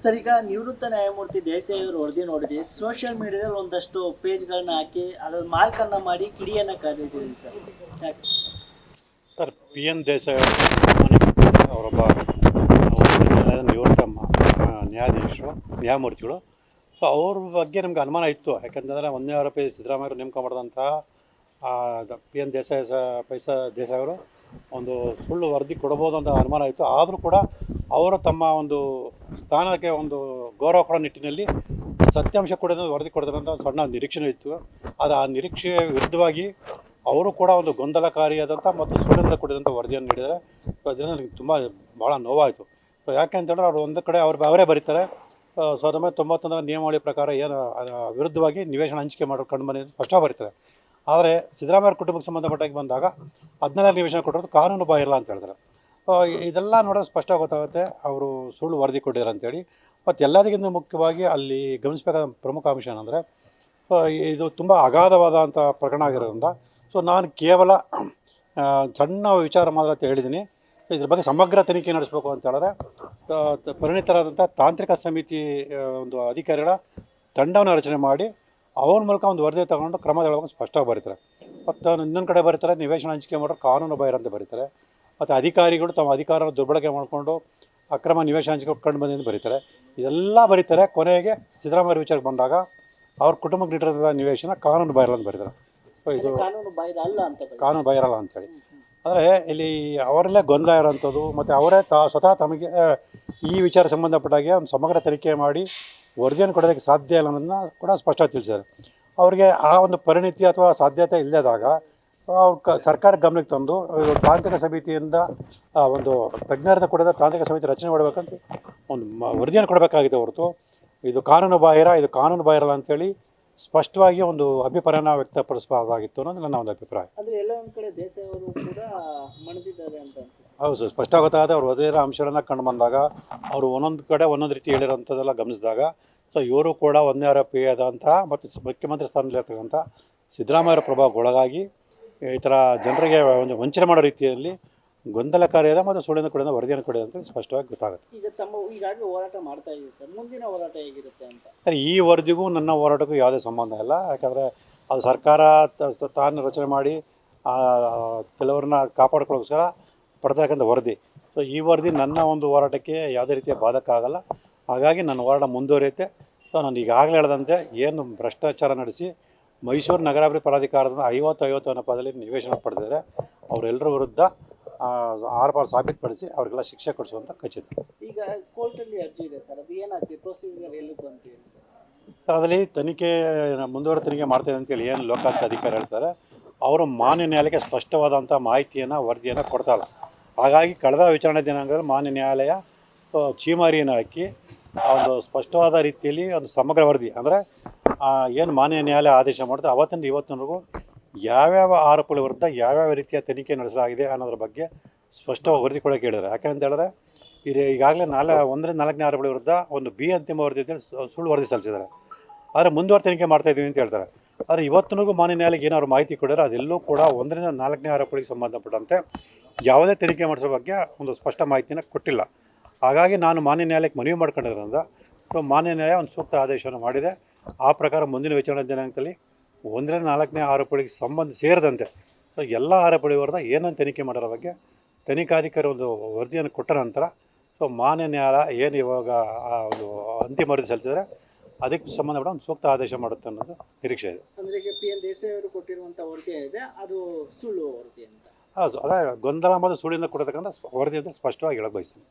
Sir, ಈಗ ನಿವೃತ್ತ ನ್ಯಾಯಮೂರ್ತಿ ದೇಸಾಯಿ ಅವರು ವರದಿ ನೋಡಿದ್ವಿ. ಸೋಷಿಯಲ್ ಮೀಡಿಯಾದಲ್ಲಿ ಒಂದಷ್ಟು ಪೇಜ್ಗಳನ್ನ ಹಾಕಿ ಅದ್ರ ಮಾರ್ಕನ್ನ ಮಾಡಿ ಕಿಡಿಯನ್ನ ಕರೆದಿದ್ದೀರಿ ಸರ್. ಯಾಕೆ ಸರ್, ಪಿ ಎನ್ ದೇಸಾಯಿ ಅವರೊಬ್ಬ ನಿವೃತ್ತ ನ್ಯಾಯಾಧೀಶರು, ನ್ಯಾಯಮೂರ್ತಿಗಳು. ಸೊ ಅವ್ರ ಬಗ್ಗೆ ನಮ್ಗೆ ಅನುಮಾನ ಇತ್ತು. ಯಾಕೆಂತಂದರೆ ಒಂದನೇ ಆರೋಪಿ ಸಿದ್ದರಾಮಯ್ಯವರು ನೇಮಕ ಮಾಡಿದಂತಹ ಪಿ ಎನ್ ದೇಸಾಯಿ ಅವರು ಒಂದು ಸುಳ್ಳು ವರದಿ ಕೊಡ್ಬೋದು ಅಂತ ಅನುಮಾನ ಇತ್ತು. ಆದರೂ ಕೂಡ ಅವರು ತಮ್ಮ ಒಂದು ಸ್ಥಾನಕ್ಕೆ ಒಂದು ಗೌರವ ಕೊಡೋ ನಿಟ್ಟಿನಲ್ಲಿ ಸತ್ಯಾಂಶ ಕೊಡೋದು ವರದಿ ಕೊಡ್ತಾರೆ ಅಂತ ಒಂದು ಸಣ್ಣ ನಿರೀಕ್ಷೆ ಇತ್ತು. ಆದರೆ ಆ ನಿರೀಕ್ಷೆಯ ವಿರುದ್ಧವಾಗಿ ಅವರು ಕೂಡ ಒಂದು ಗೊಂದಲಕಾರಿಯಾದಂಥ ಮತ್ತು ಸುಳ್ಳಿಂದ ಕೂಡಿದಂಥ ವರದಿಯನ್ನು ನೀಡಿದರೆ ಅದರಿಂದ ನನಗೆ ತುಂಬ ಭಾಳ ನೋವಾಯಿತು. ಸೊ ಯಾಕೆ ಅಂತೇಳಿದ್ರೆ ಅವರು ಒಂದು ಕಡೆ ಅವರೇ ಬರೀತಾರೆ 1991 ನಿಯಮಾವಳಿ ಪ್ರಕಾರ ಏನು ವಿರುದ್ಧವಾಗಿ ನಿವೇಶನ ಹಂಚಿಕೆ ಮಾಡೋ ಕಂಡು ಬಂದಿದ್ದು ಸ್ಪಷ್ಟವಾಗಿ ಬರೀತಾರೆ. ಆದರೆ ಸಿದ್ದರಾಮಯ್ಯ ಕುಟುಂಬಕ್ಕೆ ಸಂಬಂಧಪಟ್ಟಾಗಿ ಬಂದಾಗ 14 ನಿವೇಶನ ಕೊಟ್ಟಿರೋದು ಕಾನೂನು ಬಾಹಿರ ಅಂತ ಹೇಳ್ತಾರೆ. ಇದೆಲ್ಲ ನೋಡೋದು ಸ್ಪಷ್ಟವಾಗಿ ಗೊತ್ತಾಗುತ್ತೆ ಅವರು ಸುಳ್ಳು ವರದಿ ಕೊಟ್ಟಿದ್ದಾರೆ ಅಂತೇಳಿ. ಮತ್ತು ಎಲ್ಲದಕ್ಕಿಂತ ಮುಖ್ಯವಾಗಿ ಅಲ್ಲಿ ಗಮನಿಸಬೇಕಾದ ಪ್ರಮುಖ ಅಂಶ ಏನಂದರೆ, ಇದು ತುಂಬ ಅಗಾಧವಾದಂಥ ಪ್ರಕರಣ ಆಗಿರೋದ್ರಿಂದ ಸೊ ನಾನು ಕೇವಲ ಸಣ್ಣ ವಿಚಾರ ಮಾತ್ರ ಅಂತ ಹೇಳಿದ್ದೀನಿ. ಇದ್ರ ಬಗ್ಗೆ ಸಮಗ್ರ ತನಿಖೆ ನಡೆಸಬೇಕು ಅಂತ ಹೇಳಿದ್ರೆ ಪರಿಣಿತರಾದಂಥ ತಾಂತ್ರಿಕ ಸಮಿತಿ ಒಂದು ಅಧಿಕಾರಿಗಳ ತಂಡವನ್ನು ರಚನೆ ಮಾಡಿ ಅವ್ರ ಮೂಲಕ ಒಂದು ವರದಿ ತಗೊಂಡು ಕ್ರಮ ತಗೊಳ್ಳೋಕೆ ಸ್ಪಷ್ಟವಾಗಿ ಬರೀತಾರೆ. ಮತ್ತು ಇನ್ನೊಂದು ಕಡೆ ಬರೀತಾರೆ ನಿವೇಶನ ಹಂಚಿಕೆ ಮಾಡೋರು ಕಾನೂನು ಬಾಹಿರ ಅಂತ ಬರೀತಾರೆ. ಮತ್ತು ಅಧಿಕಾರಿಗಳು ತಮ್ಮ ಅಧಿಕಾರವನ್ನು ದುರ್ಬಳಕೆ ಮಾಡಿಕೊಂಡು ಅಕ್ರಮ ನಿವೇಶನ ಹಂಚಿಕೆ ಕಂಡು ಬಂದಿದ್ದು ಬರೀತಾರೆ. ಇದೆಲ್ಲ ಬರೀತಾರೆ. ಕೊನೆಗೆ ಸಿದ್ದರಾಮಯ್ಯ ವಿಚಾರಕ್ಕೆ ಬಂದಾಗ ಅವ್ರ ಕುಟುಂಬಕ್ಕೆ ನೀಡಿರೋ ನಿವೇಶನ ಕಾನೂನು ಬಾಹಿರ ಅಂತ ಬರೀತಾರೆ. ಸೊ ಇದು ಕಾನೂನು ಬಾಹಿರ ಅಲ್ಲ ಅಂತೇಳಿ. ಆದರೆ ಇಲ್ಲಿ ಅವರಲ್ಲೇ ಗೊಂದಲ ಇರೋಂಥದ್ದು. ಮತ್ತು ಅವರೇ ಸ್ವತಃ ತಮಗೆ ಈ ವಿಚಾರ ಸಂಬಂಧಪಟ್ಟಾಗೆ ಒಂದು ಸಮಗ್ರ ತನಿಖೆ ಮಾಡಿ ವರದಿಯನ್ನು ಕೊಡೋದಕ್ಕೆ ಸಾಧ್ಯ ಇಲ್ಲ ಅನ್ನೋದನ್ನ ಕೂಡ ಸ್ಪಷ್ಟವಾಗಿ ತಿಳಿಸಿದ್ದಾರೆ. ಅವರಿಗೆ ಆ ಒಂದು ಪರಿಣಿತಿ ಅಥವಾ ಸಾಧ್ಯತೆ ಇಲ್ಲದಾಗ ಅವ್ರು ಸರ್ಕಾರ ಗಮನಕ್ಕೆ ತಂದು ತಾಂತ್ರಿಕ ಸಮಿತಿಯಿಂದ ಒಂದು ತಜ್ಞರಿಂದ ಕೊಡೋದ ತಾಂತ್ರಿಕ ಸಮಿತಿ ರಚನೆ ಮಾಡಬೇಕಂತ ಒಂದು ವರದಿಯನ್ನು ಕೊಡಬೇಕಾಗಿದೆ ಹೊರತು ಇದು ಕಾನೂನು ಬಾಹಿರ ಅಂತೇಳಿ ಸ್ಪಷ್ಟವಾಗಿ ಒಂದು ಅಭಿಪ್ರಾಯನ ವ್ಯಕ್ತಪಡಿಸಬಹುದಾಗಿತ್ತು ಅನ್ನೋದು ನನ್ನ ಒಂದು ಅಭಿಪ್ರಾಯ. ಅಂದರೆ ಎಲ್ಲ ಒಂದು ಕಡೆ ದೇಸಾಯಿ ಅವರು ಕೂಡ ಮಣಿದಿದ್ದಾರೆ ಅಂತ ಅನ್ಸುತ್ತೆ. ಹೌದು ಸರ್, ಸ್ಪಷ್ಟ ಗೊತ್ತಾಗುತ್ತೆ. ಅವ್ರು ಓದಿರೋ ಅಂಶಗಳನ್ನು ಕಂಡು ಬಂದಾಗ ಅವರು ಒಂದೊಂದು ಕಡೆ ಒಂದೊಂದು ರೀತಿ ಹೇಳಿರೋಂಥದ್ದೆಲ್ಲ ಗಮನಿಸಿದಾಗ ಸೊ ಇವರು ಕೂಡ ಒಂದೇ ಆರೋಪಿಯಾದಂಥ ಮತ್ತು ಮುಖ್ಯಮಂತ್ರಿ ಸ್ಥಾನದಲ್ಲಿರ್ತಕ್ಕಂಥ ಸಿದ್ದರಾಮಯ್ಯ ಪ್ರಭಾವಕ್ಕೊಳಗಾಗಿ ಈ ಥರ ಜನರಿಗೆ ಒಂದು ವಂಚನೆ ಮಾಡೋ ರೀತಿಯಲ್ಲಿ ಗೊಂದಲಕಾರಿಯಾದ ಮತ್ತು ಸುಳ್ಳಿನ ಕೊಡೋದ ವರದಿಯನ್ನು ಕೊಡೋದು ಅಂತ ಸ್ಪಷ್ಟವಾಗಿ ಗೊತ್ತಾಗುತ್ತೆ. ಈಗ ಈಗಾಗಲೇ ಹೋರಾಟ ಮಾಡ್ತಾ ಇದ್ದೀವಿ ಸರ್, ಮುಂದಿನ ಹೋರಾಟ ಹೇಗಿರುತ್ತೆ ಅಂತ? ಸರ್, ಈ ವರದಿಗೂ ನನ್ನ ಹೋರಾಟಕ್ಕೂ ಯಾವುದೇ ಸಂಬಂಧ ಇಲ್ಲ. ಯಾಕಂದರೆ ಅದು ಸರ್ಕಾರ ತಾನು ರಚನೆ ಮಾಡಿ ಕೆಲವ್ರನ್ನ ಕಾಪಾಡ್ಕೊಳ್ಳೋಸ್ಕರ ಪಡ್ತಕ್ಕಂಥ ವರದಿ. ಸೊ ಈ ವರದಿ ನನ್ನ ಒಂದು ಹೋರಾಟಕ್ಕೆ ಯಾವುದೇ ರೀತಿಯ ಬಾಧಕ ಆಗಲ್ಲ. ಹಾಗಾಗಿ ನನ್ನ ಹೋರಾಟ ಮುಂದುವರಿಯುತ್ತೆ. ಸೊ ನಾನು ಈಗಾಗಲೇ ಹೇಳಿದಂತೆ ಏನು ಭ್ರಷ್ಟಾಚಾರ ನಡೆಸಿ ಮೈಸೂರು ನಗರಾಭಿವೃದ್ಧಿ ಪ್ರಾಧಿಕಾರದಿಂದ 50 ಅನ್ನೋ ಪದದಲ್ಲಿ ನಿವೇಶನ ಪಡೆದಿದ್ದಾರೆ ಅವರೆಲ್ಲರ ವಿರುದ್ಧ ಆರೋಪ ಸಾಬೀತುಪಡಿಸಿ ಅವರಿಗೆಲ್ಲ ಶಿಕ್ಷೆ ಕೊಡಿಸುವಂಥ ಖಚಿತ. ಈಗ ಕೋರ್ಟಲ್ಲಿ ಅರ್ಜಿ ಇದೆ ಸರ್, ಅದು ಏನಾಗ್ತಿದೆ, ಪ್ರೊಸೀಜರ್ ಎಲ್ಲಿ ಬಂತೀವಿ ಸರ್? ಅದರಲ್ಲಿ ತನಿಖೆ ಮುಂದುವರೆದ ತನಿಖೆ ಮಾಡ್ತಾಯಿದೆ ಅಂತೇಳಿ ಏನು ಲೋಕಾಯುಕ್ತ ಅಧಿಕಾರಿ ಹೇಳ್ತಾರೆ, ಅವರು ಮಾನ್ಯ ನ್ಯಾಯಾಲಯಕ್ಕೆ ಸ್ಪಷ್ಟವಾದಂಥ ಮಾಹಿತಿಯನ್ನು ವರದಿಯನ್ನು ಕೊಡ್ತಾಯಿಲ್ಲ. ಹಾಗಾಗಿ ಕಳೆದ ವಿಚಾರಣೆ ದಿನಾಂಕದಲ್ಲಿ ಮಾನ್ಯ ನ್ಯಾಯಾಲಯ ಚೀಮಾರಿಯನ್ನು ಹಾಕಿ ಒಂದು ಸ್ಪಷ್ಟವಾದ ರೀತಿಯಲ್ಲಿ ಒಂದು ಸಮಗ್ರ ವರದಿ ಅಂದರೆ ಏನು ಮಾನ್ಯ ನ್ಯಾಯಾಲಯ ಆದೇಶ ಮಾಡುತ್ತೆ ಅವತ್ತಿಂದ ಇವತ್ತಿನವರೆಗೂ ಯಾವ್ಯಾವ ಆರೋಪಗಳ ವಿರುದ್ಧ ಯಾವ್ಯಾವ ರೀತಿಯ ತನಿಖೆ ನಡೆಸಲಾಗಿದೆ ಅನ್ನೋದ್ರ ಬಗ್ಗೆ ಸ್ಪಷ್ಟವಾಗಿ ವರದಿ ಕೊಡೋಕೆ ಹೇಳಿದ್ದಾರೆ. ಯಾಕೆಂತ ಹೇಳಿದ್ರೆ ಈಗಾಗಲೇ 1-4ನೇ ಆರೋಪಗಳ ವಿರುದ್ಧ ಒಂದು ಅಂತಿಮ ವರದಿ ಅಂತೇಳಿ ಸುಳ್ಳು ವರದಿ ಸಲ್ಲಿಸಿದ್ದಾರೆ. ಆದರೆ ಮುಂದುವರೆದ ತನಿಖೆ ಮಾಡ್ತಾಯಿದ್ದೀವಿ ಅಂತ ಹೇಳ್ತಾರೆ. ಆದರೆ ಇವತ್ತಿನವರೆಗೂ ಮಾನ್ಯ ನ್ಯಾಯಾಲಯಕ್ಕೆ ಏನಾದ್ರು ಮಾಹಿತಿ ಕೊಡಿದ್ರೆ ಅದೆಲ್ಲೂ ಕೂಡ 1-4ನೇ ಆರೋಪಗಳಿಗೆ ಸಂಬಂಧಪಟ್ಟಂತೆ ಯಾವುದೇ ತನಿಖೆ ಮಾಡಿಸೋ ಬಗ್ಗೆ ಒಂದು ಸ್ಪಷ್ಟ ಮಾಹಿತಿಯನ್ನು ಕೊಟ್ಟಿಲ್ಲ. ಹಾಗಾಗಿ ನಾನು ಮಾನ್ಯ ನ್ಯಾಯಾಲಯಕ್ಕೆ ಮನವಿ ಮಾಡ್ಕೊಂಡಿರೋದ್ರಿಂದ ಮಾನ್ಯ ನ್ಯಾಯ ಒಂದು ಸೂಕ್ತ ಆದೇಶವನ್ನು ಮಾಡಿದೆ. ಆ ಪ್ರಕಾರ ಮುಂದಿನ ವಿಚಾರಣೆ ದಿನಾಂಕದಲ್ಲಿ 1-4ನೇ ಆರೋಪಗಳಿಗೆ ಸೇರಿದಂತೆ ಸೊ ಎಲ್ಲ ಆರೋಪಗಳ ವಿರುದ್ಧ ಏನನ್ನು ತನಿಖೆ ಮಾಡೋರ ಬಗ್ಗೆ ತನಿಖಾಧಿಕಾರಿ ಒಂದು ವರದಿಯನ್ನು ಕೊಟ್ಟ ನಂತರ ಸೊ ಮಾನ್ಯ ನ್ಯಾಯಾಲಯ ಏನು ಇವಾಗ ಒಂದು ಅಂತಿಮ ವರದಿ ಸಲ್ಲಿಸಿದರೆ ಅದಕ್ಕೆ ಸಂಬಂಧಪಟ್ಟ ಒಂದು ಸೂಕ್ತ ಆದೇಶ ಮಾಡುತ್ತೆ ಅನ್ನೋದು ನಿರೀಕ್ಷೆ ಇದೆ. ಅಂದರೆ ಈಗ ಪಿ ಎನ್ ದೇಸಾಯಿ ಅವರು ಕೊಟ್ಟಿರುವಂಥ ವರದಿ ಏನಿದೆ ಅದು ಸುಳ್ಳು ವರದಿ ಅಂತ? ಹೌದು, ಅದೇ ಗೊಂದಲ ಮತ್ತು ಸುಳ್ಳಿಂದ ಕೊಡತಕ್ಕಂಥ ವರದಿ ಅಂತ ಸ್ಪಷ್ಟವಾಗಿ ಹೇಳಕ್ಕೆ ಬಯಸ್ತೀನಿ.